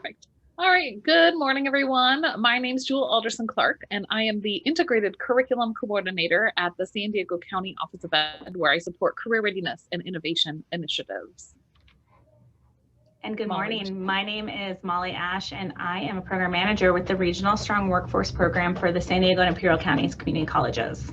Perfect. All right. Good morning, everyone. My name is Jewyl Alderson Clarke, and I am the Integrated Curriculum Coordinator at the San Diego County Office of Ed, where I support career readiness and innovation initiatives. And good morning. My name is Molly Ash, and I am a program manager with the Regional Strong Workforce Program for the San Diego and Imperial Counties Community Colleges.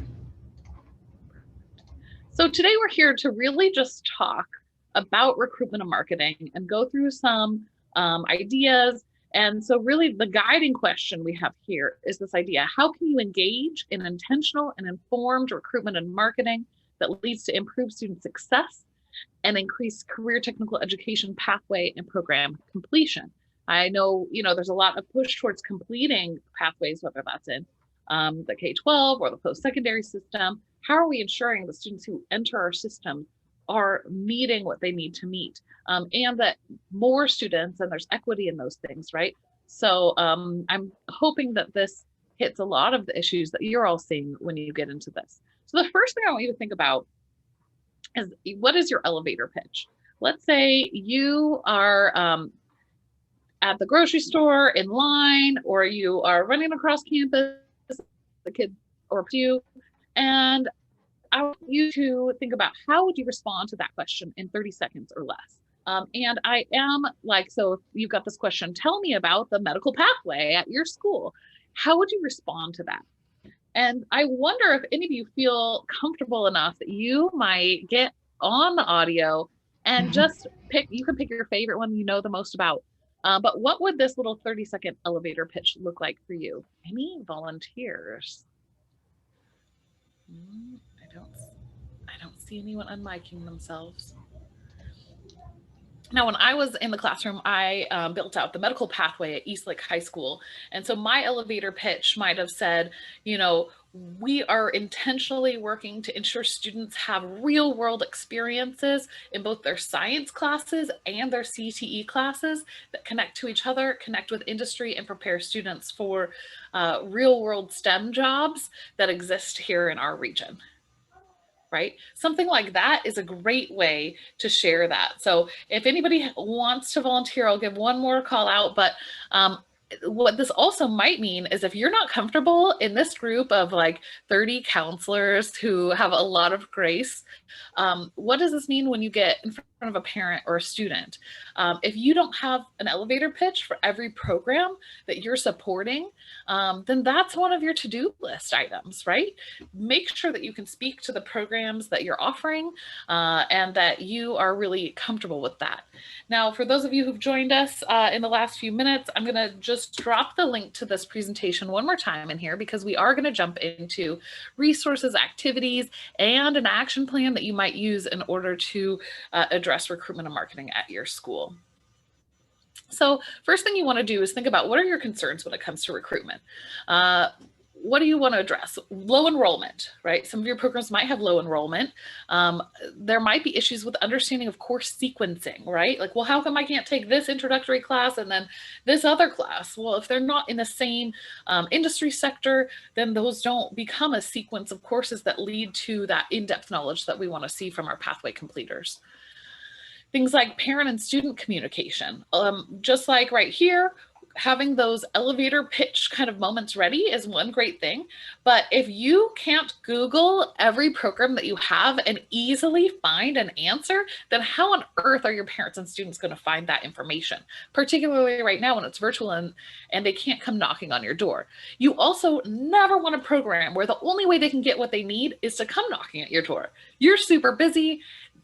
So today we're here to really just talk about recruitment and marketing and go through some ideas. And so really the guiding question we have here is this idea: how can you engage in intentional and informed recruitment and marketing that leads to improved student success and increased career technical education pathway and program completion? I know, there's a lot of push towards completing pathways, whether that's in the K-12 or the post-secondary system. How are we ensuring the students who enter our system are meeting what they need to meet, and that more students, and there's equity in those things, right? So I'm hoping that this hits a lot of the issues that you're all seeing when you get into this. So the first thing I want you to think about is, what is your elevator pitch? Let's say you are at the grocery store in line, or you are running across campus, the kid or you, and I want you to think about how would you respond to that question in 30 seconds or less. And I am like, so if you've got this question, tell me about the medical pathway at your school. How would you respond to that? And I wonder if any of you feel comfortable enough that you might get on the audio and just you can pick your favorite one you know the most about. But what would this little 30-second elevator pitch look like for you? Any volunteers? I don't see anyone unmiking themselves. Now, when I was in the classroom, I built out the medical pathway at Eastlake High School. And so my elevator pitch might have said, we are intentionally working to ensure students have real world experiences in both their science classes and their CTE classes that connect to each other, connect with industry, and prepare students for real world STEM jobs that exist here in our region. Right? Something like that is a great way to share that. So if anybody wants to volunteer, I'll give one more call out. But what this also might mean is, if you're not comfortable in this group of like 30 counselors who have a lot of grace, what does this mean when you get in front of a parent or a student? If you don't have an elevator pitch for every program that you're supporting, then that's one of your to-do list items, right? Make sure that you can speak to the programs that you're offering and that you are really comfortable with that. Now, for those of you who've joined us in the last few minutes, I'm going to just drop the link to this presentation one more time in here, because we are going to jump into resources, activities, and an action plan that you might use in order to address recruitment and marketing at your school. So first thing you want to do is think about, what are your concerns when it comes to recruitment? What do you want to address? Low enrollment, right? Some of your programs might have low enrollment. There might be issues with understanding of course sequencing, right? Like, well, how come I can't take this introductory class and then this other class? Well, if they're not in the same industry sector, then those don't become a sequence of courses that lead to that in-depth knowledge that we want to see from our pathway completers. Things like parent and student communication, just like right here, having those elevator pitch kind of moments ready is one great thing. But if you can't Google every program that you have and easily find an answer, then how on earth are your parents and students going to find that information, particularly right now when it's virtual and they can't come knocking on your door? You also never want a program where the only way they can get what they need is to come knocking at your door. You're super busy.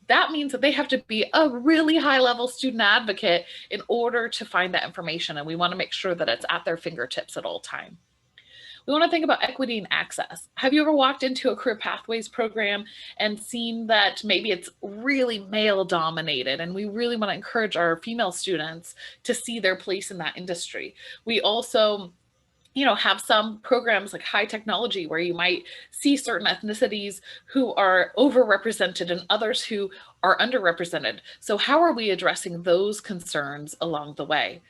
That means that they have to be a really high-level student advocate in order to find that information, and we want to make sure that it's at their fingertips at all time. We want to think about equity and access. Have you ever walked into a career pathways program and seen that maybe it's really male dominated, and we really want to encourage our female students to see their place in that industry? We also have some programs like high technology where you might see certain ethnicities who are overrepresented and others who are underrepresented. So how are we addressing those concerns along the way?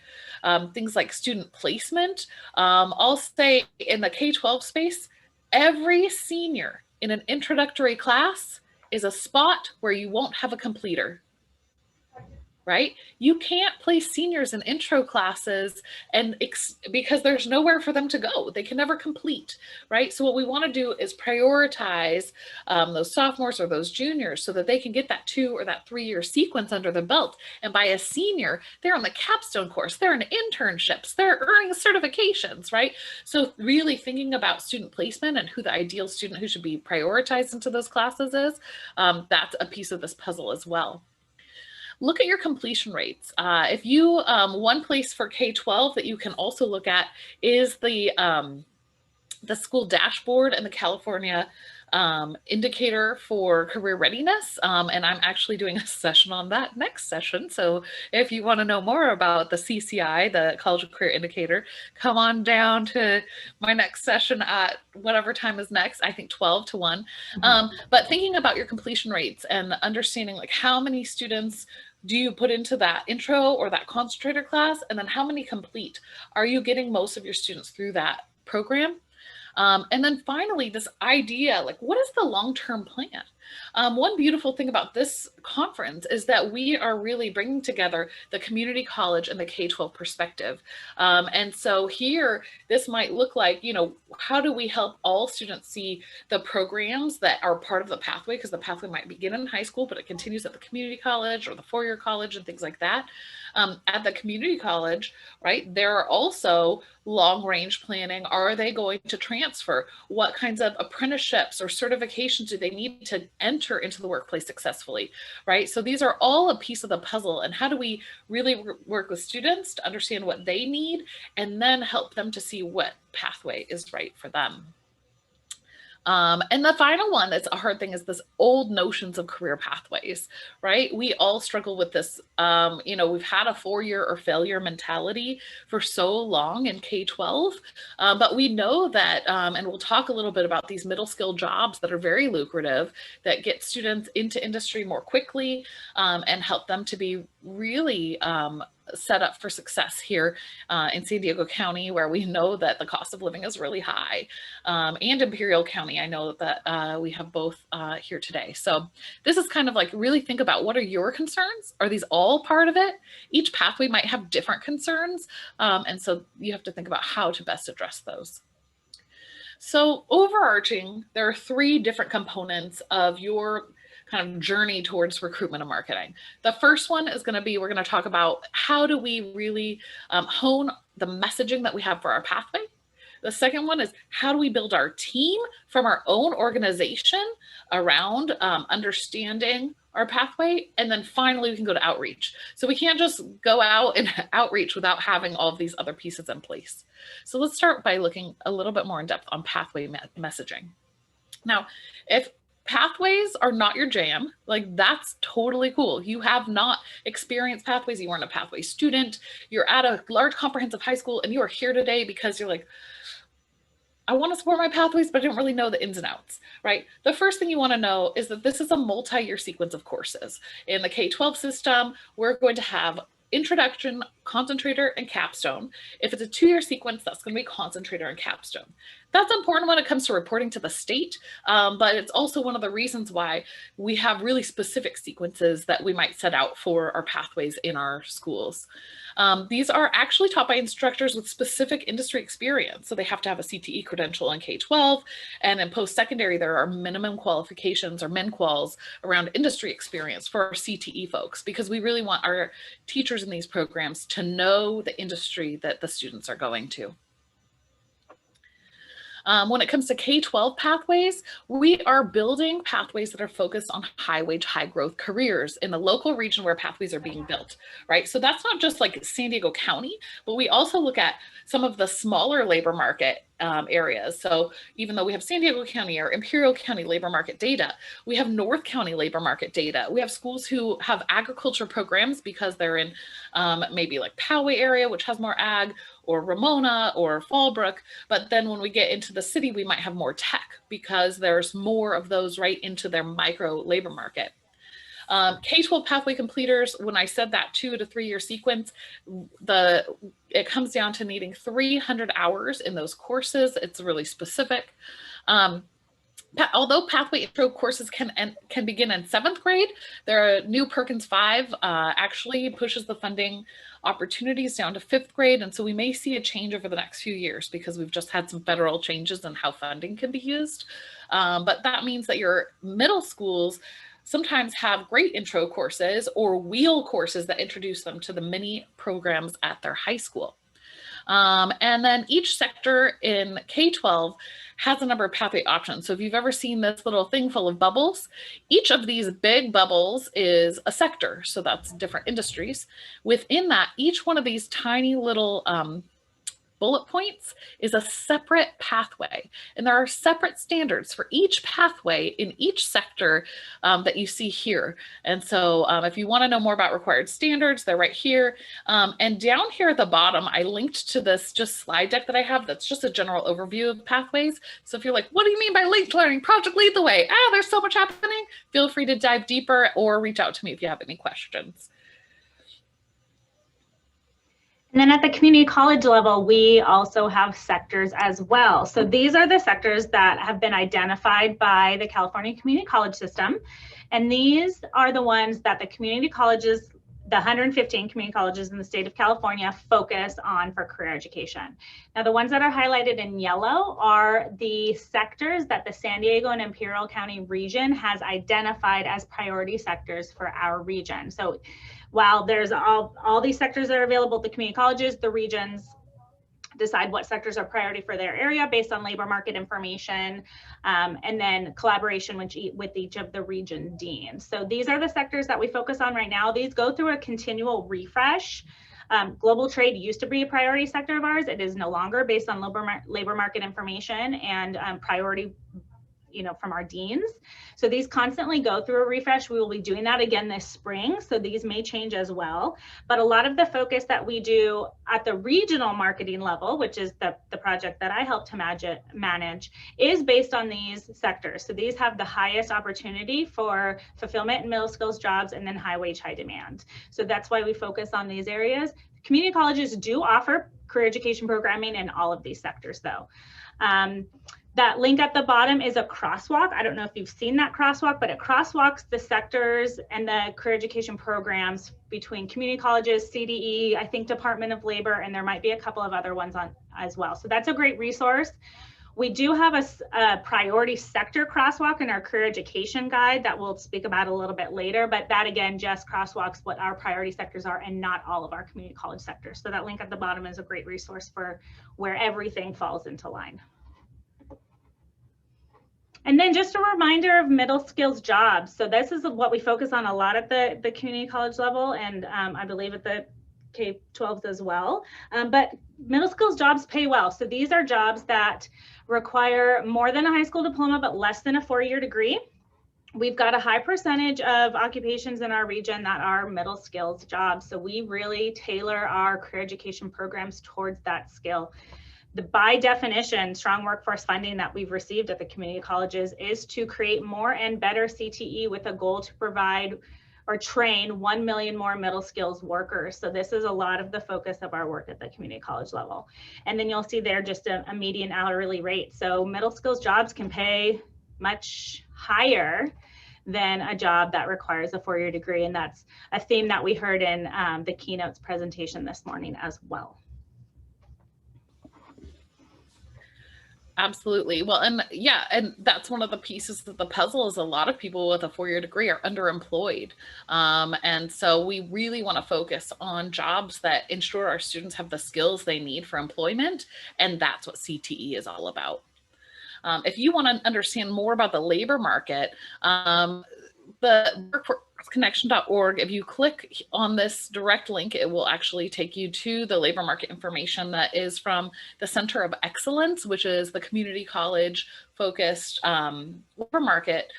Things like student placement. I'll say in the K-12 space, every senior in an introductory class is a spot where you won't have a completer. right? You can't place seniors in intro classes and because there's nowhere for them to go. They can never complete, right? So what we want to do is prioritize those sophomores or those juniors so that they can get that 2 or that 3-year sequence under their belt. And by a senior, they're on the capstone course, they're in internships, they're earning certifications, right? So really thinking about student placement and who the ideal student who should be prioritized into those classes is, that's a piece of this puzzle as well. Look at your completion rates. If you, one place for K-12 that you can also look at is the school dashboard and the California indicator for career readiness. And I'm actually doing a session on that next session. So if you want to know more about the CCI, the College Career Indicator, come on down to my next session at whatever time is next, I think 12 to 1. But thinking about your completion rates and understanding like how many students do you put into that intro or that concentrator class? And then how many complete? Are you getting most of your students through that program? And then finally, this idea, like what is the long-term plan? One beautiful thing about this conference is that we are really bringing together the community college and the K-12 perspective. And so here, this might look like, you know, how do we help all students see the programs that are part of the pathway? Because the pathway might begin in high school, but it continues at the community college or the four-year college and things like that. At the community college, right, there are also long-range planning. Are they going to transfer? What kinds of apprenticeships or certifications do they need to enter into the workplace successfully, right? So these are all a piece of the puzzle. And how do we really work with students to understand what they need and then help them to see what pathway is right for them? And the final one that's a hard thing is this old notions of career pathways, right? We all struggle with this. You know, we've had a 4-year or failure mentality for so long in K-12, but we know that, and we'll talk a little bit about these middle skill jobs that are very lucrative, that get students into industry more quickly and help them to be really set up for success here in San Diego County, where we know that the cost of living is really high, and Imperial County. I know that we have both here today. So this is kind of like really think about what are your concerns? Are these all part of it? Each pathway might have different concerns. And so you have to think about how to best address those. So overarching, there are 3 different components of your kind of journey towards recruitment and marketing. The first one is going to be, we're going to talk about how do we really hone the messaging that we have for our pathway. The second one is how do we build our team from our own organization around understanding our pathway. And then finally, we can go to outreach. So we can't just go out and outreach without having all of these other pieces in place. So let's start by looking a little bit more in depth on pathway messaging. Now, if pathways are not your jam, like that's totally cool. You have not experienced pathways. You weren't a pathway student. You're at a large comprehensive high school and you are here today because you're like, I want to support my pathways, but I don't really know the ins and outs, right? The first thing you want to know is that this is a multi-year sequence of courses. In the K-12 system, we're going to have introduction, concentrator, and capstone. If it's a 2-year sequence, that's going to be concentrator and capstone. That's important when it comes to reporting to the state, but it's also one of the reasons why we have really specific sequences that we might set out for our pathways in our schools. These are actually taught by instructors with specific industry experience. So they have to have a CTE credential in K-12, and in post-secondary, there are minimum qualifications or min-quals around industry experience for our CTE folks, because we really want our teachers in these programs to know the industry that the students are going to. When it comes to K-12 pathways, we are building pathways that are focused on high-wage, high-growth careers in the local region where pathways are being built, right? So that's not just like San Diego County, but we also look at some of the smaller labor market areas. So even though we have San Diego County or Imperial County labor market data, we have North County labor market data. We have schools who have agriculture programs because they're in maybe like Poway area, which has more ag, or Ramona or Fallbrook. But then when we get into the city, we might have more tech because there's more of those right into their micro labor market. K-12 pathway completers, when I said that 2 to 3 year sequence, it comes down to needing 300 hours in those courses. It's really specific. although pathway intro courses can begin in 7th grade, their new Perkins 5 actually pushes the funding opportunities down to 5th grade. And so we may see a change over the next few years because we've just had some federal changes in how funding can be used. But that means that your middle schools sometimes have great intro courses or wheel courses that introduce them to the mini programs at their high school. And then each sector in K-12 has a number of pathway options. So if you've ever seen this little thing full of bubbles, each of these big bubbles is a sector. So that's different industries. Within that, each one of these tiny little bullet points is a separate pathway. And there are separate standards for each pathway in each sector that you see here. And so if you want to know more about required standards, they're right here. And down here at the bottom, I linked to this just slide deck that I have that's just a general overview of pathways. So if you're like, what do you mean by linked learning? Project Lead the Way. There's so much happening. Feel free to dive deeper or reach out to me if you have any questions. And then at the community college level, we also have sectors as well. So these are the sectors that have been identified by the California Community College System. And these are the ones that the community colleges, the 115 community colleges in the state of California, focus on for career education. Now, the ones that are highlighted in yellow are the sectors that the San Diego and Imperial County region has identified as priority sectors for our region. So while there's all these sectors that are available at the community colleges, the regions decide what sectors are priority for their area based on labor market information, and then collaboration with each of the region deans. So these are the sectors that we focus on right now. These go through a continual refresh. Global trade used to be a priority sector of ours. It is no longer based on labor market information and priority from our deans. So these constantly go through a refresh. We will be doing that again this spring. So these may change as well. But a lot of the focus that we do at the regional marketing level, which is the project that I help to manage, is based on these sectors. So these have the highest opportunity for fulfillment and middle skills jobs, and then high wage, high demand. So that's why we focus on these areas. Community colleges do offer career education programming in all of these sectors though. That link at the bottom is a crosswalk. I don't know if you've seen that crosswalk, but it crosswalks the sectors and the career education programs between community colleges, CDE, I think Department of Labor, and there might be a couple of other ones on as well. So that's a great resource. We do have a priority sector crosswalk in our career education guide that we'll speak about a little bit later, but that again just crosswalks what our priority sectors are and not all of our community college sectors. So that link at the bottom is a great resource for where everything falls into line. And then just a reminder of middle skills jobs. So this is what we focus on a lot at the community college level, and I believe at the K-12s as well. But middle skills jobs pay well. So these are jobs that require more than a high school diploma, but less than a 4-year degree. We've got a high percentage of occupations in our region that are middle skills jobs. So we really tailor our career education programs towards that skill. By definition, strong workforce funding that we've received at the community colleges is to create more and better CTE with a goal to provide or train 1 million more middle skills workers. So this is a lot of the focus of our work at the community college level. And then you'll see there just a median hourly rate. So middle skills jobs can pay much higher than a job that requires a 4-year degree. And that's a theme that we heard in the keynotes presentation this morning as well. Absolutely. Well, and yeah, and that's one of the pieces of the puzzle is a lot of people with a 4-year degree are underemployed. And so we really want to focus on jobs that ensure our students have the skills they need for employment. And that's what CTE is all about. If you want to understand more about the labor market, the workforceconnection.org, if you click on this direct link, it will actually take you to the labor market information that is from the Center of Excellence, which is the community college focused labor market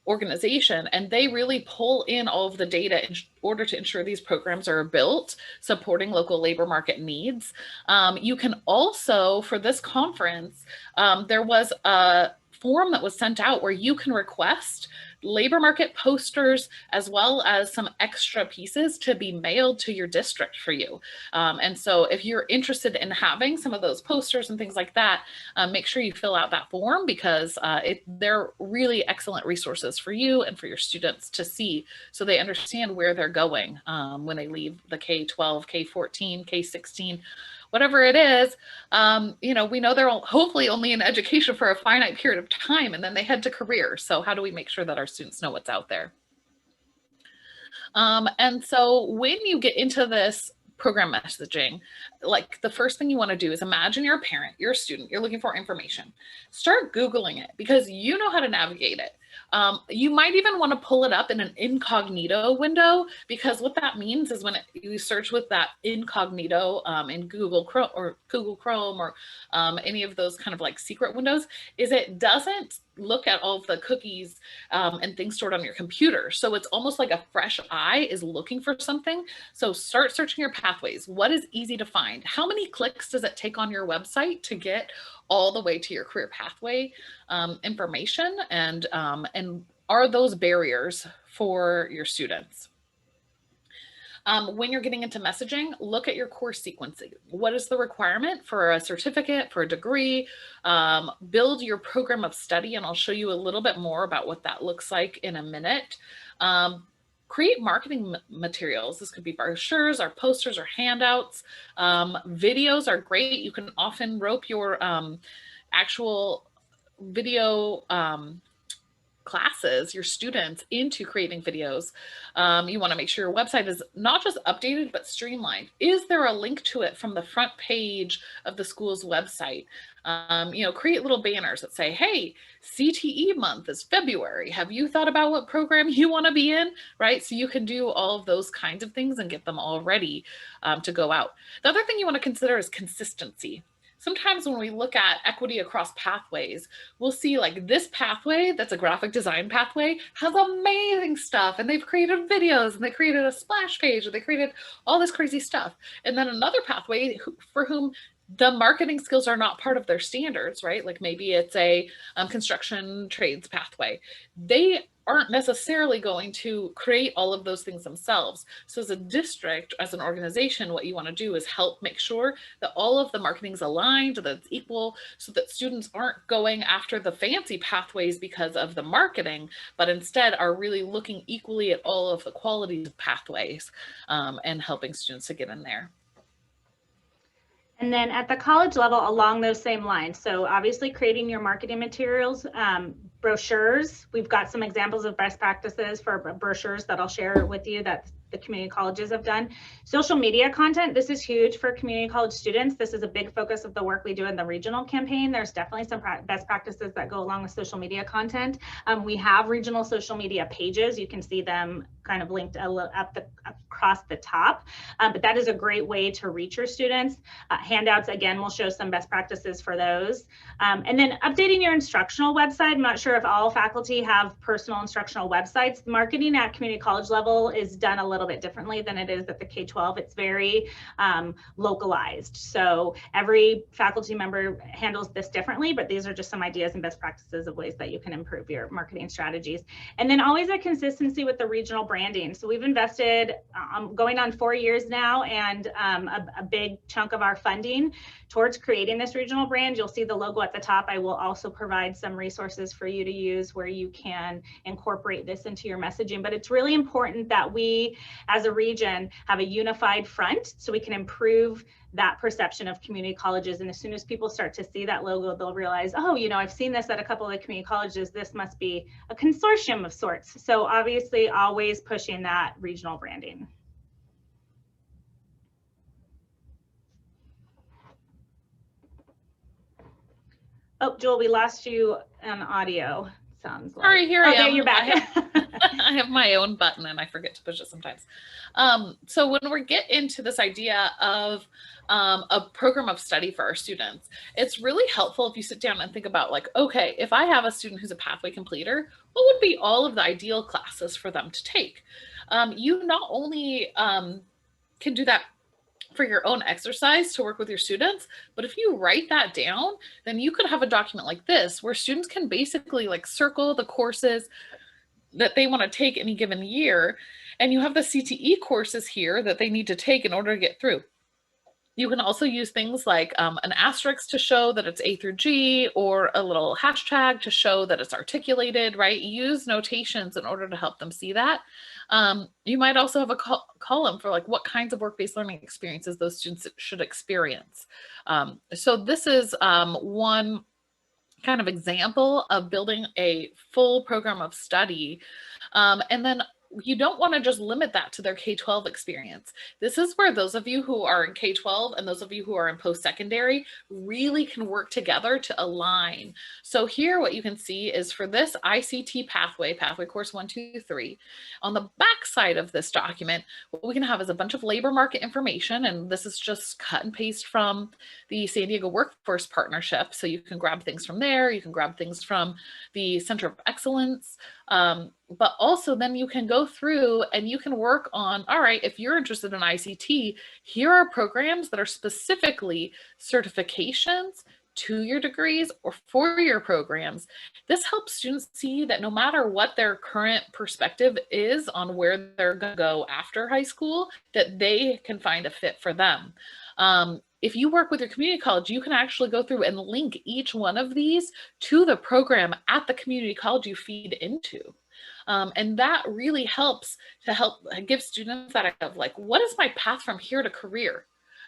organization. And they pull in all of the data in order to ensure these programs are built, supporting local labor market needs. You can also, for this conference, there was a form that was sent out where you can request labor market posters, as well as some extra pieces to be mailed to your district for you. And so if you're interested in having some of those posters and things like that, make sure you fill out that form, because they're really excellent resources for you and for your students to see, so they understand where they're going when they leave the K-12, K-14, K-16, whatever it is. You know, we know they're hopefully only in education for a finite period of time, and then they head to careers. So how do we make sure that our students know what's out there? And so when you get into this program messaging, like the first thing you want to do is imagine you're a parent, you're a student, you're looking for information. Start Googling it, because you know how to navigate it. You might even want to pull it up in an incognito window, because what that means is when you search with that incognito in Google Chrome or any of those kind of like secret windows, is it doesn't look at all of the cookies and things stored on your computer. So it's almost like a fresh eye is looking for something. So start searching your pathways. What is easy to find? How many clicks does it take on your website to get all the way to your career pathway information? And are those barriers for your students? When you're getting into messaging, look at your course sequencing. What is the requirement for a certificate, for a degree? Build your program of study, and I'll show you a little bit more about what that looks like in a minute. Create marketing materials. This could be brochures or posters or handouts. Videos are great. You can often rope your actual video classes, your students, into creating videos. You want to make sure your website is not just updated, but streamlined. Is there a link to it from the front page of the school's website? You know, create little banners that say, hey, CTE month is February. Have you thought about what program you want to be in? Right? So you can do all of those kinds of things and get them all ready to go out. The other thing you want to consider is consistency. Sometimes when we look at equity across pathways, we'll see like this pathway that's a graphic design pathway has amazing stuff, and they've created videos, and they created a splash page, or they created all this crazy stuff. And then another pathway for whom the marketing skills are not part of their standards, right? Like maybe it's a construction trades pathway. They aren't necessarily going to create all of those things themselves. So as a district, as an organization, what you want to do is help make sure that all of the marketing is aligned, that it's equal, so that students aren't going after the fancy pathways because of the marketing, but instead are really looking equally at all of the qualities of pathways and helping students to get in there. And then at the college level, along those same lines, so obviously creating your marketing materials, brochures. We've got some examples of best practices for brochures that I'll share with you that the community colleges have done. Social media content, this is huge for community college students. This is a big focus of the work we do in the regional campaign. There's definitely some best practices that go along with social media content. We have regional social media pages. You can see them kind of linked across the top, but that is a great way to reach your students. Handouts, again, will show some best practices for those. And then updating your instructional website. I'm not sure if all faculty have personal instructional websites. Marketing at community college level is done a little bit differently than it is at the K-12. It's very localized. So every faculty member handles this differently, but these are just some ideas and best practices of ways that you can improve your marketing strategies. And then always a consistency with the regional branding. So we've invested going on 4 years now, and a big chunk of our funding towards creating this regional brand. You'll see the logo at the top. I will also provide some resources for you to use where you can incorporate this into your messaging. But it's really important that we, as a region, have a unified front so we can improve that perception of community colleges. And as soon as people start to see that logo, they'll realize, oh, you know, I've seen this at a couple of community colleges. This must be a consortium of sorts. So obviously always pushing that regional branding. Oh, Jewyl, we lost you on audio. Sounds like. Sorry, here I am. There you're back. I have my own button and I forget to push it sometimes. So when we get into this idea of a program of study for our students, it's really helpful if you sit down and think about like, okay, if I have a student who's a pathway completer, what would be all of the ideal classes for them to take? You not only can do that for your own exercise to work with your students, but if you write that down, then you could have a document like this where students can basically like circle the courses that they want to take any given year. And you have the CTE courses here that they need to take in order to get through. You can also use things like an asterisk to show that it's A through G, or a little hashtag to show that it's articulated, right? Use notations in order to help them see that. You might also have a column for like what kinds of work-based learning experiences those students should experience. So this is one kind of example of building a full program of study. And then you don't want to just limit that to their K-12 experience. This is where those of you who are in K-12 and those of you who are in post-secondary really can work together to align. So here what you can see is for this ICT pathway course 1, 2, 3, on the back side of this document, what we can have is a bunch of labor market information, and this is just cut and paste from the San Diego Workforce Partnership. So you can grab things from there, you can grab things from the Center of Excellence, but also then you can go through and you can work on, all right, if you're interested in ICT, here are programs that are specifically certifications, 2-year degrees, or 4-year programs. This helps students see that no matter what their current perspective is on where they're going to go after high school, that they can find a fit for them. If you work with your community college, you can actually go through and link each one of these to the program at the community college you feed into. And that really helps to give students that idea of like, what is my path from here to career?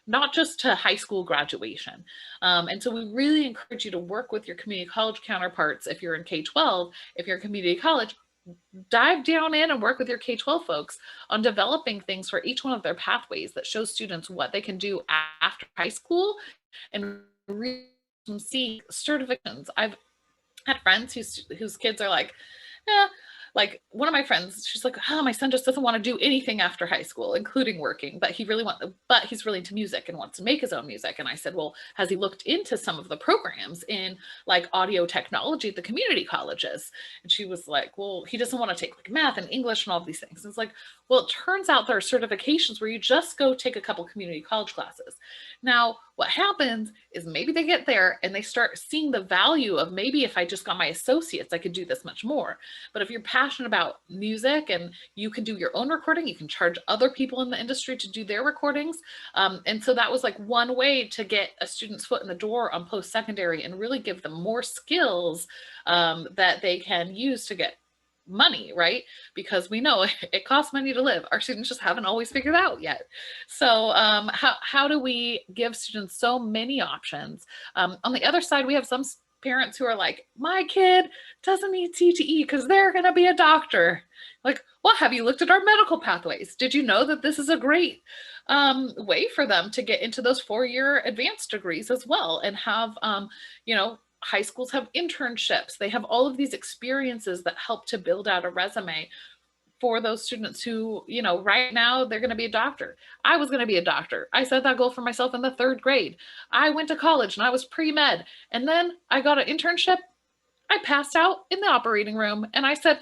Not just to high school graduation. And so we really encourage you to work with your community college counterparts. If you're in K-12, if you're in community college, dive down in and work with your K-12 folks on developing things for each one of their pathways that show students what they can do after high school and really see certifications. I've had friends whose kids are like, like one of my friends, she's like, oh, my son just doesn't want to do anything after high school, including working, but he's really into music and wants to make his own music. And I said, well, has he looked into some of the programs in like audio technology at the community colleges? And she was like, well, he doesn't want to take like math and English and all these things. And it's like, well, it turns out there are certifications where you just go take a couple community college classes. Now, what happens is maybe they get there and they start seeing the value of maybe if I just got my associates, I could do this much more. But if you're passionate about music and you can do your own recording, you can charge other people in the industry to do their recordings. And so that was like one way to get a student's foot in the door on post-secondary and really give them more skills that they can use to get money, right? Because we know it costs money to live. Our students just haven't always figured out yet. So how do we give students so many options? On the other side, we have some parents who are like, my kid doesn't need CTE because they're going to be a doctor. Like, well, have you looked at our medical pathways? Did you know that this is a great way for them to get into those 4-year advanced degrees as well and have, high schools have internships. They have all of these experiences that help to build out a resume for those students who, right now they're going to be a doctor. I was going to be a doctor. I set that goal for myself in the 3rd grade. I went to college and I was pre-med. And then I got an internship. I passed out in the operating room and I said,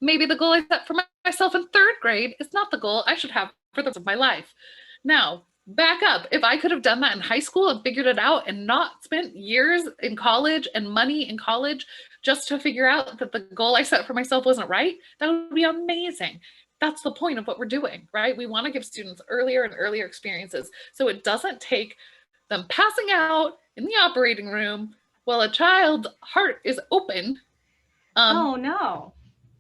maybe the goal I set for myself in 3rd grade is not the goal I should have for the rest of my life. Now, back up. If I could have done that in high school and figured it out and not spent years in college and money in college just to figure out that the goal I set for myself wasn't right, that would be amazing. That's the point of what we're doing, right? We want to give students earlier and earlier experiences so it doesn't take them passing out in the operating room while a child's heart is open. Oh no.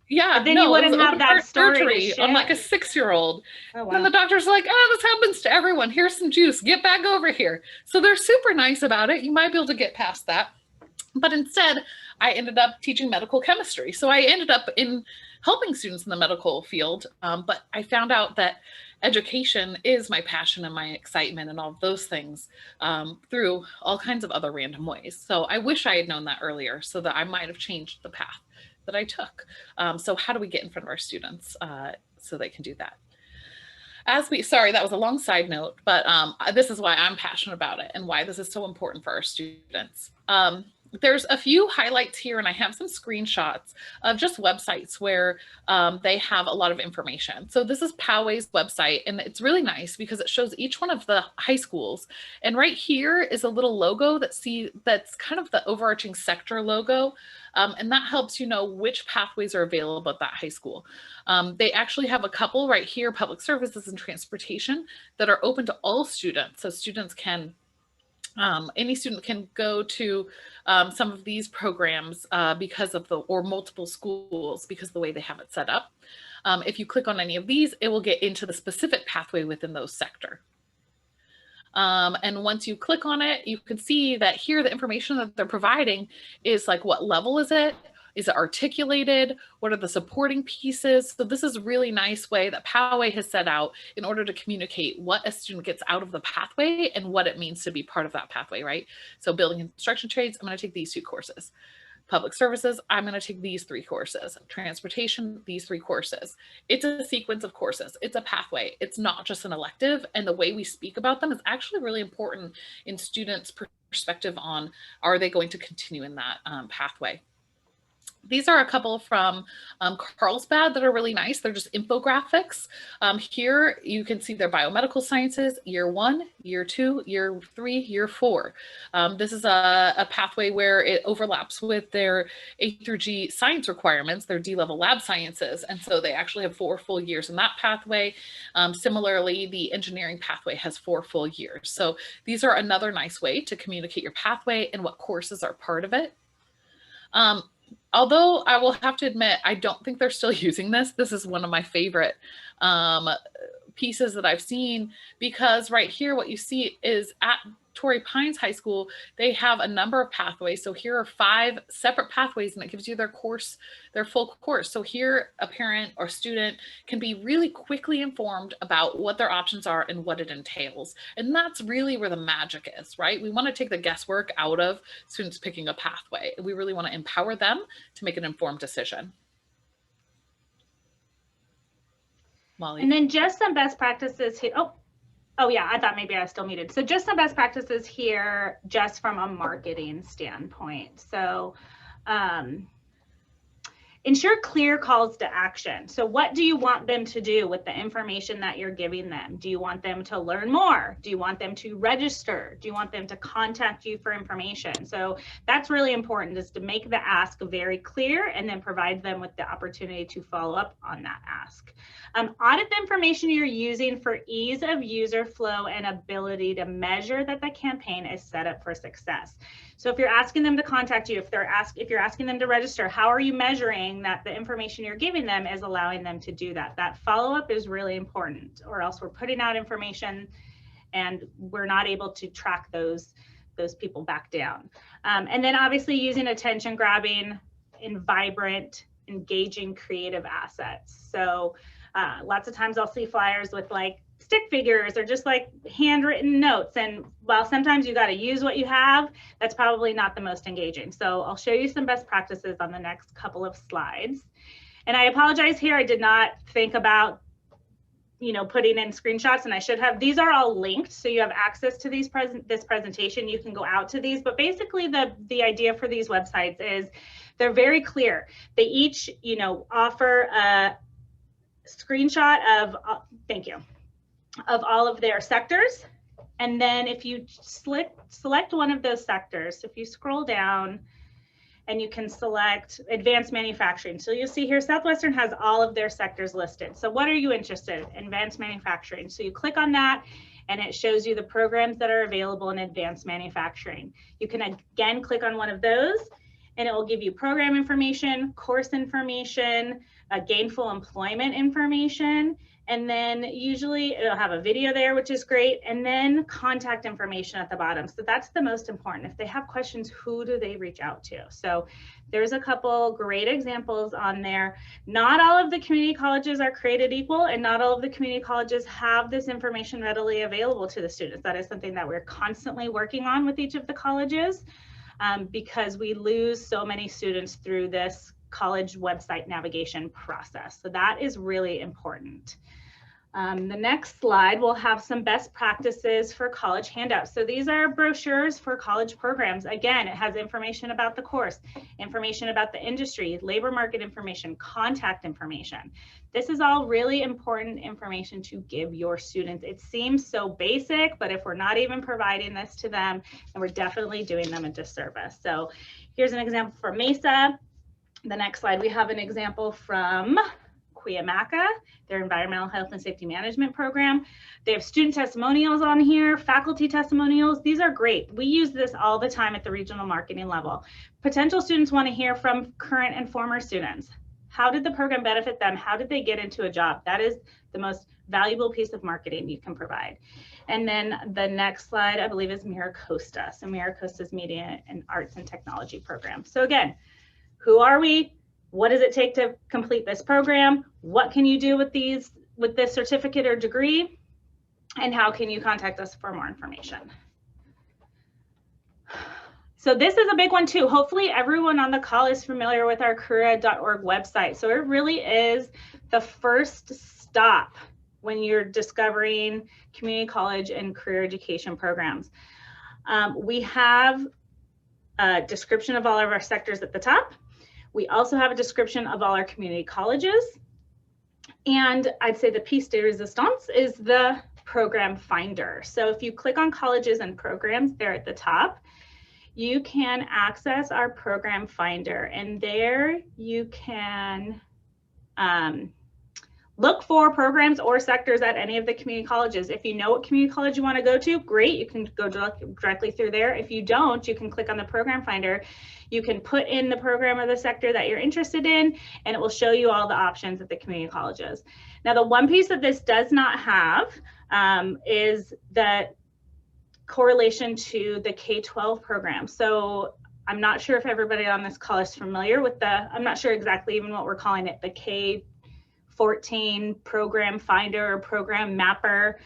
Yeah, but then you wouldn't have that story on like a 6-year-old. Oh, wow. And the doctor's like, oh, this happens to everyone. Here's some juice. Get back over here. So they're super nice about it. You might be able to get past that. But instead, I ended up teaching medical chemistry. So I ended up in helping students in the medical field. But I found out that education is my passion and my excitement and all of those things through all kinds of other random ways. So I wish I had known that earlier so that I might have changed the path that I took. So how do we get in front of our students so they can do that? Sorry, that was a long side note, but this is why I'm passionate about it and why this is so important for our students. There's a few highlights here, and I have some screenshots of just websites where they have a lot of information. So this is Poway's website, and it's really nice because it shows each one of the high schools. And right here is a little logo that's kind of the overarching sector logo. And that helps you know which pathways are available at that high school. They actually have a couple right here, public services and transportation, that are open to all students. So students can any student can go to some of these programs because of or multiple schools because of the way they have it set up. If you click on any of these, it will get into the specific pathway within those sector. And once you click on it, you can see that here the information that they're providing is like, what level is it? Is it articulated? What are the supporting pieces? So this is a really nice way that Poway has set out in order to communicate what a student gets out of the pathway and what it means to be part of that pathway, right? So building and construction trades, I'm going to take these 2 courses. Public services, I'm going to take these 3 courses. Transportation, these 3 courses. It's a sequence of courses. It's a pathway. It's not just an elective. And the way we speak about them is actually really important in students' perspective on, are they going to continue in that pathway? These are a couple from Carlsbad that are really nice. They're just infographics. Here you can see their biomedical sciences, year 1, year 2, year 3, year 4. This is a pathway where it overlaps with their A through G science requirements, their D-level lab sciences. And so they actually have 4 full years in that pathway. Similarly, the engineering pathway has 4 full years. So these are another nice way to communicate your pathway and what courses are part of it. Although I will have to admit, I don't think they're still using this. This is one of my favorite pieces that I've seen, because right here, what you see is at Torrey Pines High School, they have a number of pathways. So here are 5 separate pathways, and it gives you their course, their full course. So here a parent or student can be really quickly informed about what their options are and what it entails. And that's really where the magic is, right? We want to take the guesswork out of students picking a pathway. We really want to empower them to make an informed decision. Molly. And then just some best practices here. Oh yeah, I thought maybe I was still muted. So just some best practices here, just from a marketing standpoint. So ensure clear calls to action. So what do you want them to do with the information that you're giving them? Do you want them to learn more? Do you want them to register? Do you want them to contact you for information? So that's really important, is to make the ask very clear and then provide them with the opportunity to follow up on that ask. Audit the information you're using for ease of user flow and ability to measure that the campaign is set up for success. So if you're asking them to contact you, if you're asking them to register, how are you measuring that the information you're giving them is allowing them to do that? That follow-up is really important, or else we're putting out information and we're not able to track those people back down. And then obviously using attention grabbing and vibrant, engaging creative assets. So lots of times I'll see flyers with like stick figures or just like handwritten notes. And while sometimes you got to use what you have, that's probably not the most engaging. So I'll show you some best practices on the next couple of slides. And I apologize here, I did not think about, you know, putting in screenshots, and I should have. These are all linked, so you have access to this presentation. You can go out to these, but basically the idea for these websites is they're very clear. They each, you know, offer a screenshot of, thank you, of all of their sectors. And then if you select one of those sectors, if you scroll down and you can select advanced manufacturing. So you'll see here, Southwestern has all of their sectors listed. So what are you interested in? Advanced manufacturing. So you click on that and it shows you the programs that are available in advanced manufacturing. You can again click on one of those and it will give you program information, course information, gainful employment information, and then usually it'll have a video there, which is great, and then contact information at the bottom. So that's the most important. If they have questions, who do they reach out to? So there's a couple great examples on there. Not all of the community colleges are created equal, and not all of the community colleges have this information readily available to the students. That is something that we're constantly working on with each of the colleges, because we lose so many students through this college website navigation process. So that is really important. The next slide will have some best practices for college handouts. So these are brochures for college programs. Again, it has information about the course, information about the industry, labor market information, contact information. This is all really important information to give your students. It seems so basic, but if we're not even providing this to them, then we're definitely doing them a disservice. So here's an example from Mesa. The next slide, we have an example from Cuyamaca, their environmental health and safety management program. They have student testimonials on here, faculty testimonials. These are great. We use this all the time at the regional marketing level. Potential students want to hear from current and former students. How did the program benefit them? How did they get into a job? That is the most valuable piece of marketing you can provide. And then the next slide, I believe, is Miracosta. So Miracosta's Media and Arts and Technology program. So again, who are we? What does it take to complete this program? What can you do with this certificate or degree? And how can you contact us for more information? So this is a big one too. Hopefully everyone on the call is familiar with our career.org website. So it really is the first stop when you're discovering community college and career education programs. We have a description of all of our sectors at the top. We also have a description of all our community colleges. And I'd say the piece de resistance is the program finder. So if you click on colleges and programs there at the top, you can access our program finder, and there you can look for programs or sectors at any of the community colleges. If you know what community college you want to go to, great, you can go directly through there. If you don't, you can click on the program finder. You can put in the program or the sector that you're interested in, and it will show you all the options at the community colleges. Now, the one piece that this does not have is that correlation to the K-12 program. So I'm not sure if everybody on this call is familiar with I'm not sure exactly even what we're calling it, the K-14 program finder or program mapper.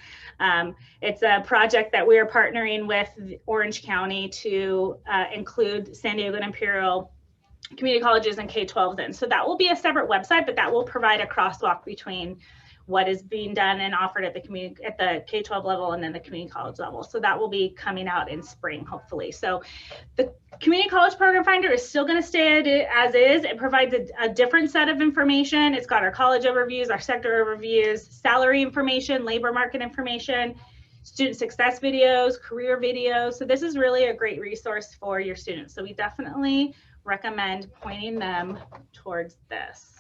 It's a project that we are partnering with Orange County to include San Diego and Imperial community colleges and K-12s in. So that will be a separate website, but that will provide a crosswalk between what is being done and offered at the K-12 level and then the community college level. So that will be coming out in spring, hopefully. So the community college program finder is still going to stay as is. It provides a different set of information. It's got our college overviews, our sector overviews, salary information, labor market information, student success videos, career videos. So this is really a great resource for your students. So we definitely recommend pointing them towards this.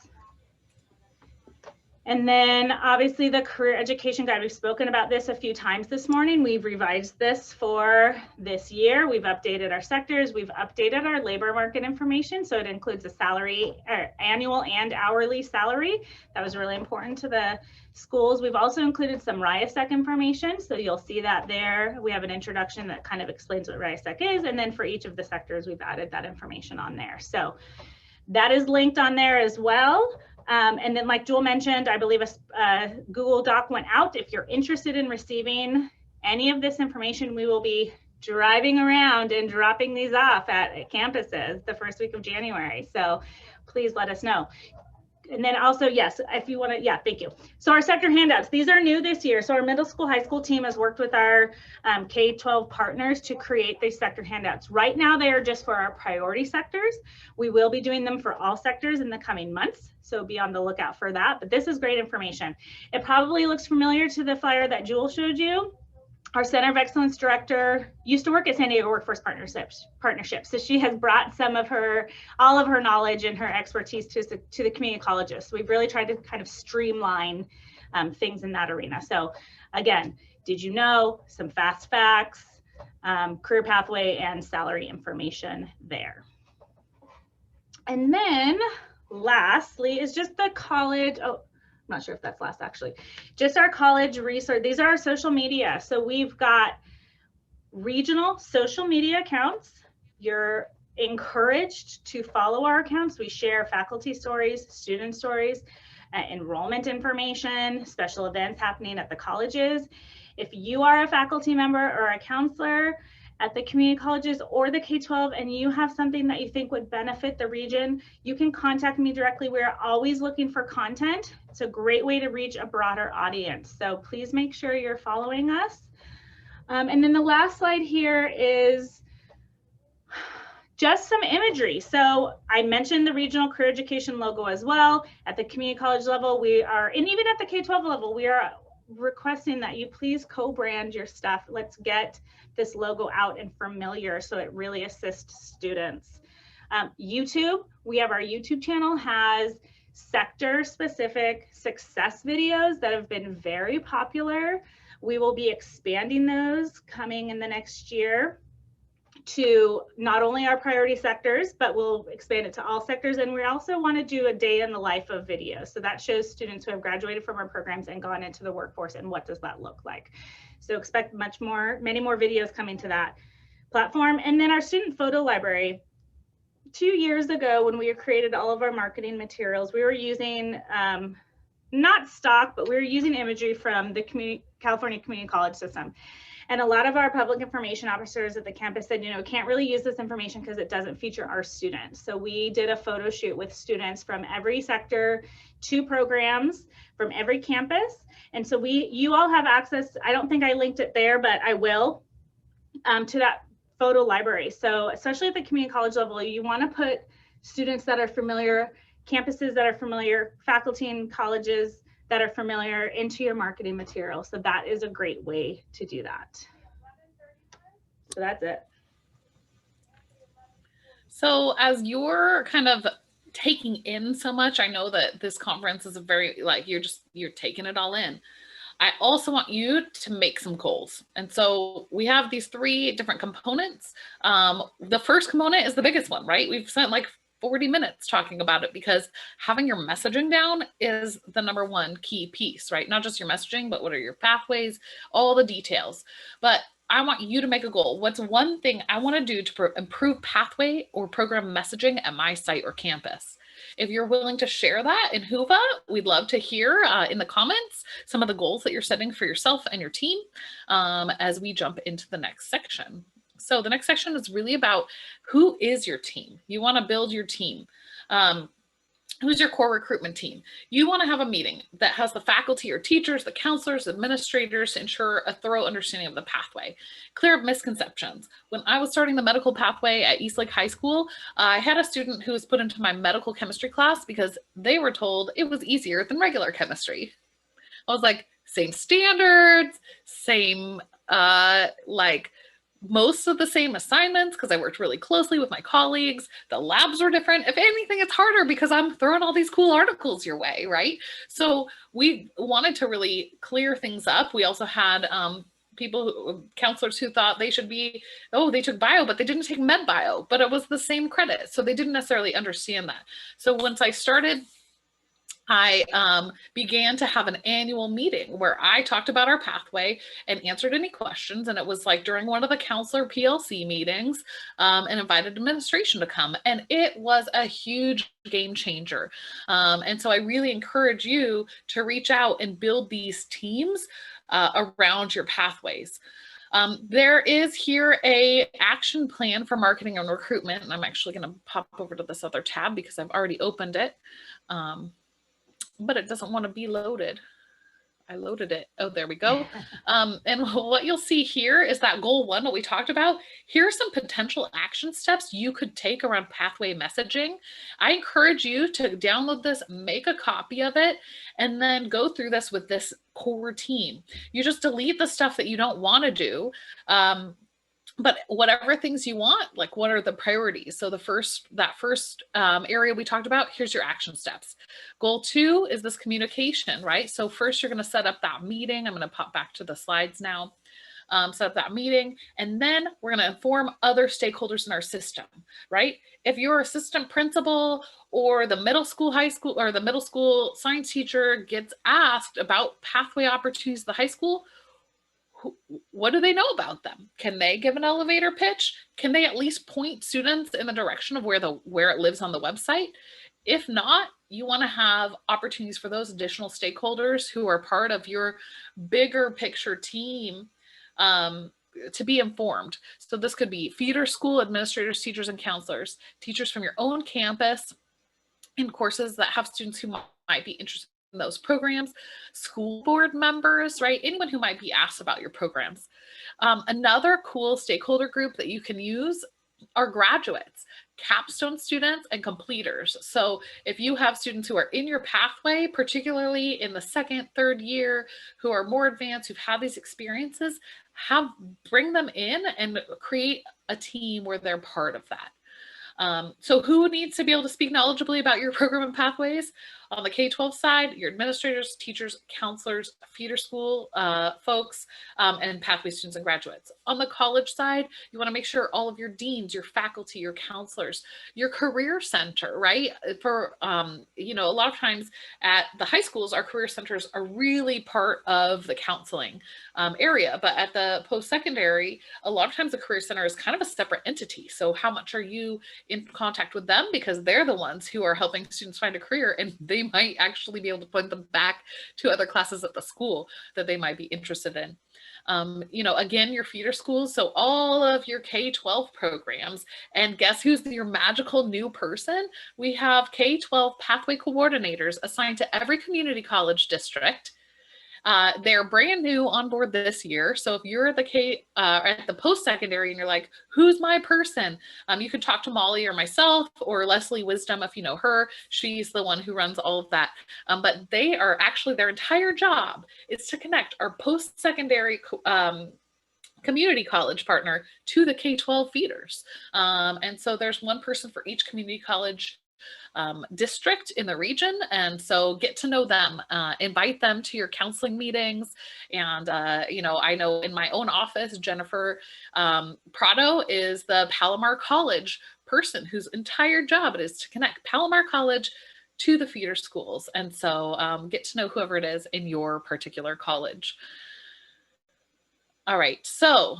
And then obviously the career education guide, we've spoken about this a few times this morning. We've revised this for this year. We've updated our sectors. We've updated our labor market information. So it includes a salary, annual and hourly salary. That was really important to the schools. We've also included some RIASEC information. So you'll see that there. We have an introduction that kind of explains what RIASEC is. And then for each of the sectors, we've added that information on there. So that is linked on there as well. And then like Jewyl mentioned, I believe a Google Doc went out. If you're interested in receiving any of this information, we will be driving around and dropping these off at campuses the first week of January. So please let us know. And then also, yes, if you want to, yeah, thank you. So our sector handouts, these are new this year. So our middle school, high school team has worked with our K-12 partners to create these sector handouts. Right now, they are just for our priority sectors. We will be doing them for all sectors in the coming months. So be on the lookout for that. But this is great information. It probably looks familiar to the flyer that Jewyl showed you. Our Center of Excellence Director used to work at San Diego Workforce Partnerships. So she has brought all of her knowledge and her expertise to the community colleges. So we've really tried to kind of streamline things in that arena. So again, did you know, some fast facts, career pathway and salary information there. And then lastly is just the college, I'm not sure if that's last actually, just our college resource. These are our social media. So we've got regional social media accounts. You're encouraged to follow our accounts. We share faculty stories, student stories, enrollment information, special events happening at the colleges. If you are a faculty member or a counselor at the community colleges or the K-12 and you have something that you think would benefit the region, you can contact me directly. We're always looking for content. It's a great way to reach a broader audience. So please make sure you're following us. And then the last slide here is just some imagery. So I mentioned the regional career education logo as well. At the community college level, we are, and even at the K-12 level, we are requesting that you please co-brand your stuff. Let's get this logo out and familiar so it really assists students. YouTube, we have our YouTube channel has sector specific success videos that have been very popular. We will be expanding those coming in the next year to not only our priority sectors, but we'll expand it to all sectors. And we also want to do a day in the life of video. So that shows students who have graduated from our programs and gone into the workforce and what does that look like. So expect many more videos coming to that platform. And then our student photo library. 2 years ago, when we created all of our marketing materials, we were using not stock, but we were using imagery from the California Community College system. And a lot of our public information officers at the campus said, you know, can't really use this information because it doesn't feature our students. So we did a photo shoot with students from every sector, 2 programs from every campus. And so you all have access. I don't think I linked it there, but I will, to that photo library. So especially at the community college level, you want to put students that are familiar, campuses that are familiar, faculty and colleges that are familiar into your marketing material. So that is a great way to do that. So that's it. So as you're kind of taking in so much, I know that this conference is a very, like, you're taking it all in. I also want you to make some goals. And so we have these 3 different components. The first component is the biggest one, right? We've spent like 40 minutes talking about it because having your messaging down is the #1 key piece, right? Not just your messaging, but what are your pathways, all the details. But I want you to make a goal. What's one thing I want to do to improve pathway or program messaging at my site or campus? If you're willing to share that in Whova, we'd love to hear in the comments some of the goals that you're setting for yourself and your team as we jump into the next section. So the next section is really about who is your team. You want to build your team. Who's your core recruitment team? You want to have a meeting that has the faculty or teachers, the counselors, administrators to ensure a thorough understanding of the pathway. Clear up misconceptions. When I was starting the medical pathway at Eastlake High School, I had a student who was put into my medical chemistry class because they were told it was easier than regular chemistry. I was like, same standards, same most of the same assignments because I worked really closely with my colleagues. The labs were different. If anything, it's harder because I'm throwing all these cool articles your way, right? So we wanted to really clear things up. We also had counselors who thought they should be, they took bio, but they didn't take med bio, but it was the same credit. So they didn't necessarily understand that. So once I started, I began to have an annual meeting where I talked about our pathway and answered any questions. And it was like during one of the counselor PLC meetings and invited administration to come. And it was a huge game changer. And so I really encourage you to reach out and build these teams around your pathways. There is here a action plan for marketing and recruitment. And I'm actually going to pop over to this other tab because I've already opened it. But it doesn't want to be loaded. I loaded it. Oh, there we go. And what you'll see here is that goal 1, what we talked about. Here are some potential action steps you could take around pathway messaging. I encourage you to download this, make a copy of it, and then go through this with this core team. You just delete the stuff that you don't want to do. But whatever things you want, like what are the priorities? So that first area we talked about, here's your action steps. Goal 2 is this communication, right? So first you're going to set up that meeting. I'm going to pop back to the slides now. Set up that meeting, and then we're going to inform other stakeholders in our system, right? If your assistant principal or the middle school, high school, or the middle school science teacher gets asked about pathway opportunities at the high school, what do they know about them? Can they give an elevator pitch? Can they at least point students in the direction of where it lives on the website? If not, you want to have opportunities for those additional stakeholders who are part of your bigger picture team to be informed. So this could be feeder school administrators, teachers, and counselors, teachers from your own campus in courses that have students who might be interested in those programs, school board members, right? Anyone who might be asked about your programs. Another cool stakeholder group that you can use are graduates, capstone students, and completers. So if you have students who are in your pathway, particularly in the second, third year, who are more advanced, who've had these experiences, bring them in and create a team where they're part of that. So who needs to be able to speak knowledgeably about your program and pathways? On the K-12 side, your administrators, teachers, counselors, feeder school folks, and pathway students and graduates. On the college side, you want to make sure all of your deans, your faculty, your counselors, your career center, right? For, you know, a lot of times at the high schools, our career centers are really part of the counseling area. But at the post-secondary, a lot of times the career center is kind of a separate entity. So how much are you in contact with them, because they're the ones who are helping students find a career, and they might actually be able to point them back to other classes at the school that they might be interested in. You know, again, your feeder schools, so all of your K-12 programs, and guess who's your magical new person? We have K-12 pathway coordinators assigned to every community college district. They're brand new on board this year. So if you're at the post-secondary and you're like, who's my person? You can talk to Molly or myself or Leslie Wisdom if you know her. She's the one who runs all of that. But they are actually, their entire job is to connect our post-secondary community college partner to the K-12 feeders. And so there's one person for each community college district in the region. And so get to know them, invite them to your counseling meetings. And, you know, I know in my own office, Jennifer Prado is the Palomar College person whose entire job it is to connect Palomar College to the feeder schools. And so get to know whoever it is in your particular college. All right, so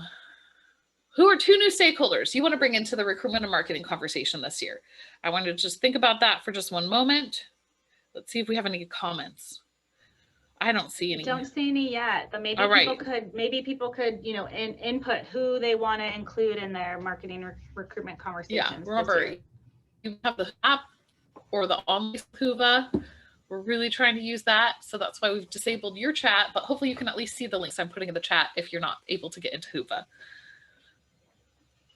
who are two new stakeholders you want to bring into the recruitment and marketing conversation this year? I want to just think about that for just one moment. Let's see if we have any comments. I don't see any. Don't see any yet, but maybe people could, you know, input who they want to include in their marketing recruitment conversations. Yeah, remember, you have the app or the online Whova. We're really trying to use that. So that's why we've disabled your chat, but hopefully you can at least see the links I'm putting in the chat if you're not able to get into Whova.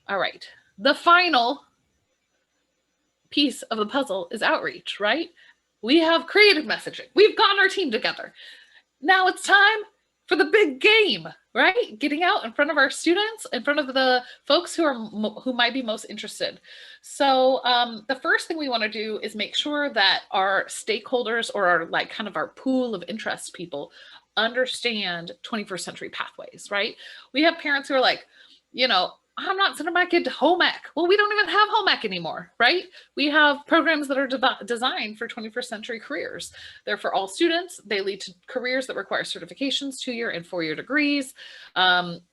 All right, the final piece of the puzzle is outreach, right? We have creative messaging. We've gotten our team together. Now it's time for the big game, right? Getting out in front of our students, in front of the folks who might be most interested. So the first thing we want to do is make sure that our stakeholders, or our kind of our pool of interest people, understand 21st century pathways, right? We have parents who are like, you know, I'm not sending my kid to home ec. Well, we don't even have home ec anymore, right? We have programs that are designed for 21st century careers. They're for all students. They lead to careers that require certifications, 2-year and 4-year degrees.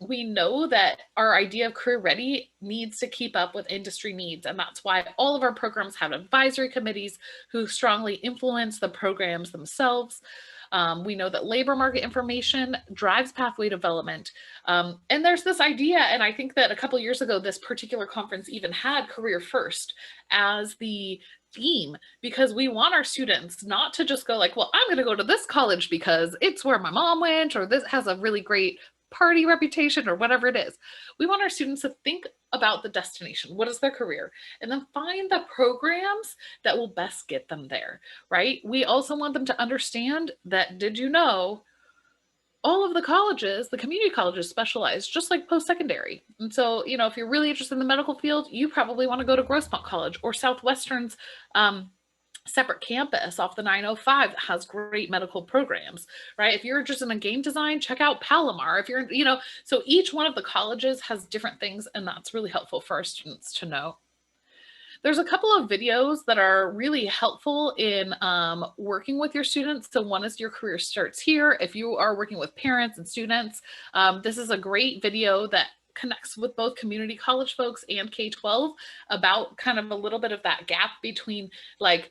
We know that our idea of career ready needs to keep up with industry needs. And that's why all of our programs have advisory committees who strongly influence the programs themselves. We know that labor market information drives pathway development. And there's this idea, and I think that a couple years ago, this particular conference even had career first as the theme, because we want our students not to just go like, well, I'm going to go to this college because it's where my mom went, or this has a really great party reputation, or whatever it is. We want our students to think about the destination. What is their career? And then find the programs that will best get them there, right? We also want them to understand that, did you know, all of the colleges, the community colleges, specialize just like post-secondary. And so, you know, if you're really interested in the medical field, you probably want to go to Grosse Pointe College or Southwestern's separate campus off the 905 that has great medical programs, right? If you're interested in game design, check out Palomar. If you're, you know, so each one of the colleges has different things, and that's really helpful for our students to know. There's a couple of videos that are really helpful in working with your students. So one is Your Career Starts Here. If you are working with parents and students, this is a great video that connects with both community college folks and K-12 about kind of a little bit of that gap between like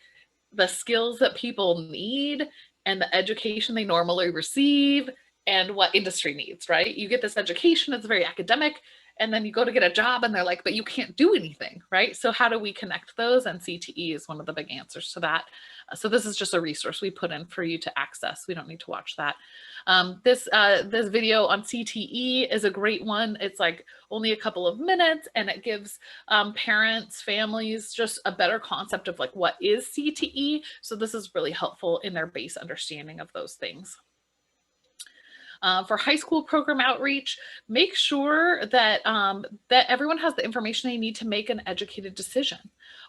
the skills that people need and the education they normally receive and what industry needs, right? You get this education, it's very academic, and then you go to get a job and they're like, but you can't do anything, right? So how do we connect those? And CTE is one of the big answers to that. So this is just a resource we put in for you to access. We don't need to watch that. This video on CTE is a great one. It's like only a couple of minutes, and it gives parents, families just a better concept of like what is CTE. So this is really helpful in their base understanding of those things. For high school program outreach, make sure that, that everyone has the information they need to make an educated decision.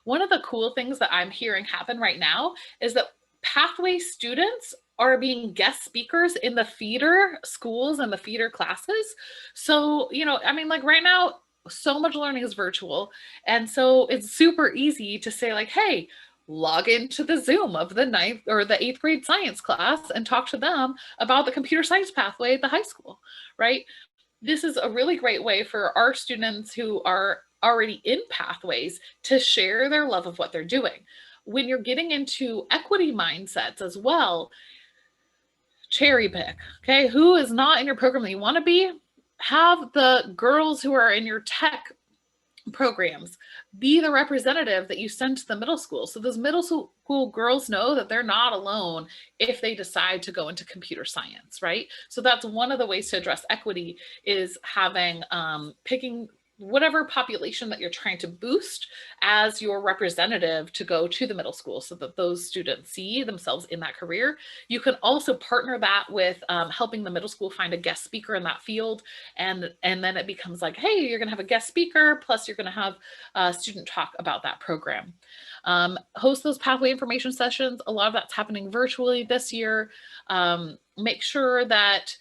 One of the cool things that I'm hearing happen right now is that pathway students are being guest speakers in the feeder schools and the feeder classes. So, you know, I mean, like right now, so much learning is virtual. And so it's super easy to say like, hey, log into the Zoom of the 9th or the 8th grade science class and talk to them about the computer science pathway at the high school, right? This is a really great way for our students who are already in pathways to share their love of what they're doing. When you're getting into equity mindsets as well, cherry pick, okay? Who is not in your program that you want to be? Have the girls who are in your tech programs be the representative that you send to the middle school. So those middle school girls know that they're not alone if they decide to go into computer science, right? So that's one of the ways to address equity is having, picking whatever population that you're trying to boost as your representative to go to the middle school so that those students see themselves in that career. You can also partner that with helping the middle school find a guest speaker in that field. And then it becomes like, hey, you're gonna have a guest speaker, plus you're gonna have a student talk about that program. Host those pathway information sessions. A lot of that's happening virtually this year. Make sure that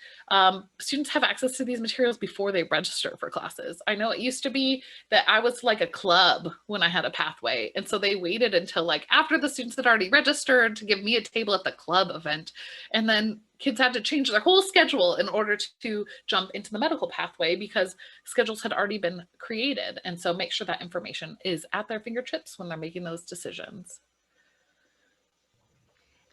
students have access to these materials before they register for classes. I know it used to be that I was like a club when I had a pathway. And so they waited until like after the students had already registered to give me a table at the club event. And then kids had to change their whole schedule in order to jump into the medical pathway because schedules had already been created. And so make sure that information is at their fingertips when they're making those decisions.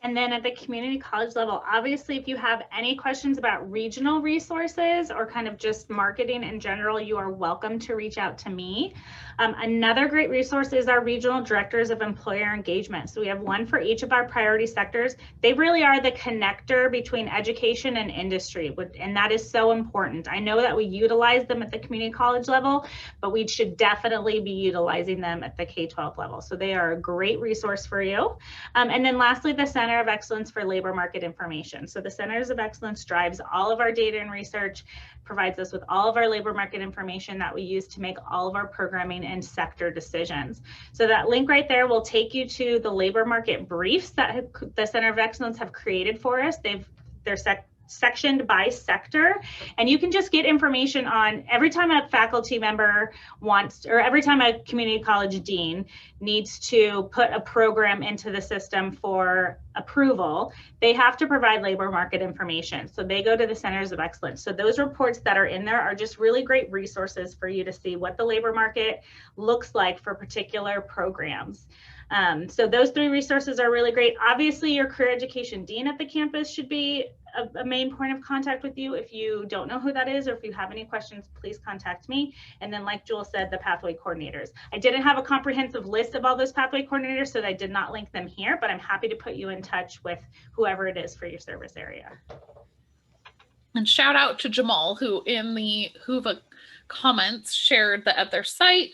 And then at the community college level, obviously, if you have any questions about regional resources or kind of just marketing in general, you are welcome to reach out to me. Another great resource is our regional directors of employer engagement. So we have one for each of our priority sectors. They really are the connector between education and industry, and that is so important. I know that we utilize them at the community college level, but we should definitely be utilizing them at the K-12 level. So they are a great resource for you. And then lastly, the Center of Excellence for Labor Market Information. So the Centers of Excellence drives all of our data and research, provides us with all of our labor market information that we use to make all of our programming and sector decisions. So that link right there will take you to the labor market briefs that the Center of Excellence have created for us. They're sectioned by sector, and you can just get information on every time a faculty member wants, or every time a community college dean needs to put a program into the system for approval, they have to provide labor market information. So they go to the Centers of Excellence. So those reports that are in there are just really great resources for you to see what the labor market looks like for particular programs. So those three resources are really great. Obviously, your career education dean at the campus should be a main point of contact with you. If you don't know who that is, or if you have any questions, please contact me. And then like Jewyl said, the pathway coordinators. I didn't have a comprehensive list of all those pathway coordinators, so I did not link them here, but I'm happy to put you in touch with whoever it is for your service area. And shout out to Jamal, who in the Whova comments shared that at their site,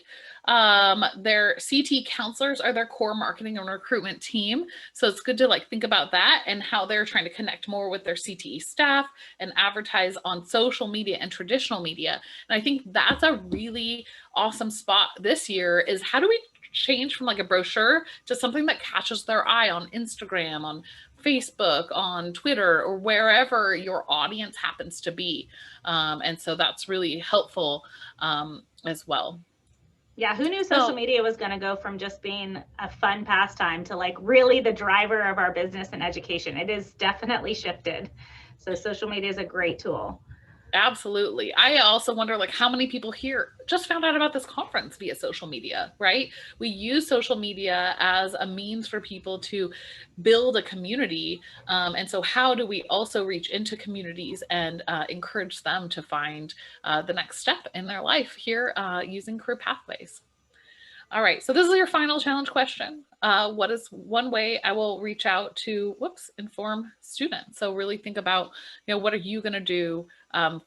their CT counselors are their core marketing and recruitment team. So it's good to like think about that and how they're trying to connect more with their CTE staff and advertise on social media and traditional media. And I think that's a really awesome spot this year is how do we change from like a brochure to something that catches their eye on Instagram, on Facebook, on Twitter, or wherever your audience happens to be. And so that's really helpful as well. Yeah, who knew social media was going to go from just being a fun pastime to like really the driver of our business and education? It is definitely shifted. So social media is a great tool. Absolutely. I also wonder, like, how many people here just found out about this conference via social media, right? We use social media as a means for people to build a community. And so how do we also reach into communities and encourage them to find the next step in their life here using career pathways? All right, so this is your final challenge question. What is one way I will reach out to, inform students? So really think about, what are you going to do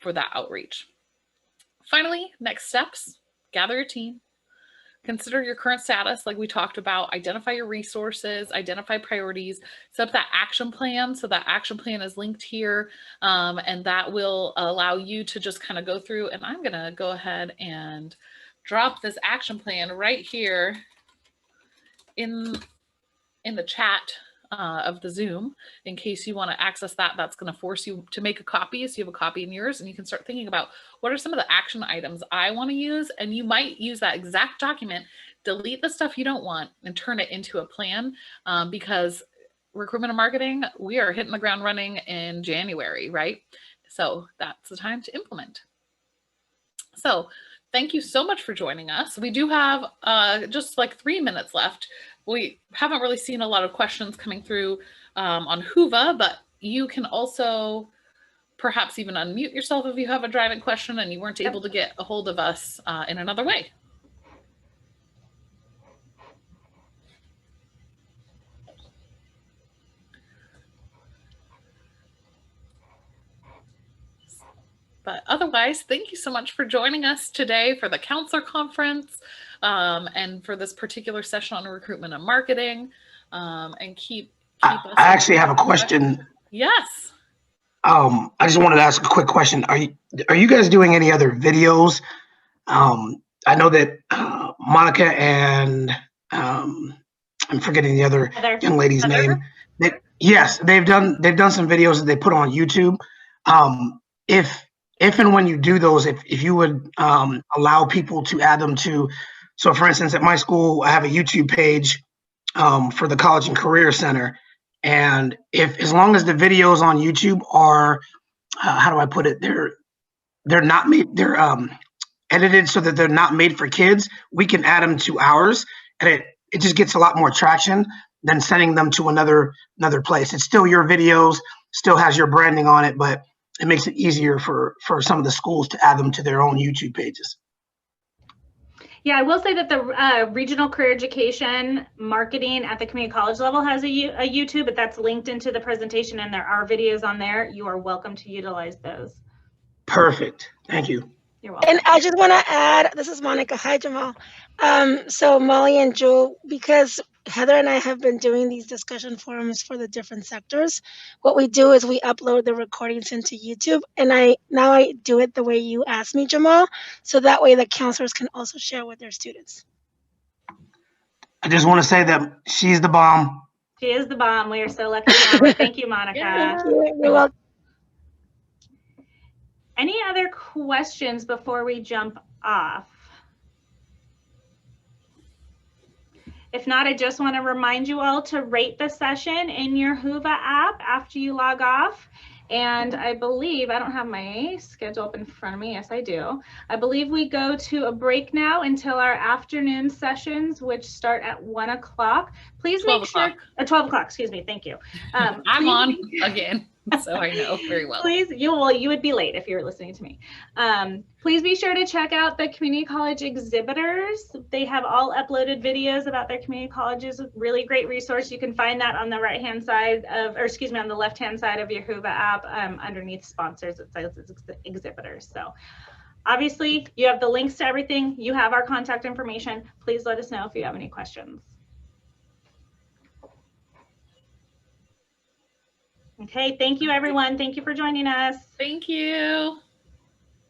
for that outreach? Finally, next steps, gather your team, consider your current status, like we talked about, identify your resources, identify priorities, set up that action plan. So that action plan is linked here, and that will allow you to just kind of go through, and I'm going to go ahead and drop this action plan right here in the chat of the Zoom in case you want to access that. That's going to force you to make a copy, so you have a copy in yours, and you can start thinking about what are some of the action items I want to use, and you might use that exact document, delete the stuff you don't want, and turn it into a plan, because recruitment and marketing, we are hitting the ground running in January, right? So that's the time to implement. So thank you so much for joining us. We do have just like 3 minutes left. We haven't really seen a lot of questions coming through on Whova, but you can also perhaps even unmute yourself if you have a driving question and you weren't able to get a hold of us in another way. But otherwise, thank you so much for joining us today for the Counselor Conference and for this particular session on recruitment and marketing. And keep us. I actually have a question. Yes. I just wanted to ask a quick question. Are you guys doing any other videos? I know that Monica and I'm forgetting the other young lady's name. Yes, they've done some videos that they put on YouTube. If and when you do those, if you would allow people to add them to, so for instance, at my school, I have a YouTube page for the College and Career Center. And as long as the videos on YouTube are, how do I put it? They're not made, they're edited so that they're not made for kids. We can add them to ours, and it just gets a lot more traction than sending them to another place. It's still your videos, still has your branding on it, but it makes it easier for some of the schools to add them to their own YouTube pages. Yeah, I will say that the regional career education marketing at the community college level has a YouTube, but that's linked into the presentation, and there are videos on there. You are welcome to utilize those. Perfect. Thank you. You're welcome. And I just want to add, this is Monica. Hi, Jamal. So Molly and Jewyl, because Heather and I have been doing these discussion forums for the different sectors, what we do is we upload the recordings into YouTube, and now I do it the way you asked me, Jamal, so that way the counselors can also share with their students. I just want to say that she's the bomb. She is the bomb. We are so lucky to have her. Thank you, Monica. Thank you. You're welcome. Any other questions before we jump off? If not, I just want to remind you all to rate the session in your Whova app after you log off. And I believe, I don't have my schedule up in front of me. Yes, I do. I believe we go to a break now until our afternoon sessions, which start at 1 o'clock. Please make sure, 12 o'clock, excuse me. Thank you. I'm on again, so I know very well. Please, you would be late if you were listening to me. Please be sure to check out the community college exhibitors. They have all uploaded videos about their community colleges. Really great resource. You can find that on the right-hand side of, or excuse me, on the left-hand side of your Whova app, underneath sponsors. It says it's exhibitors. So obviously you have the links to everything. You have our contact information. Please let us know if you have any questions. Okay, thank you, everyone. Thank you for joining us. Thank you.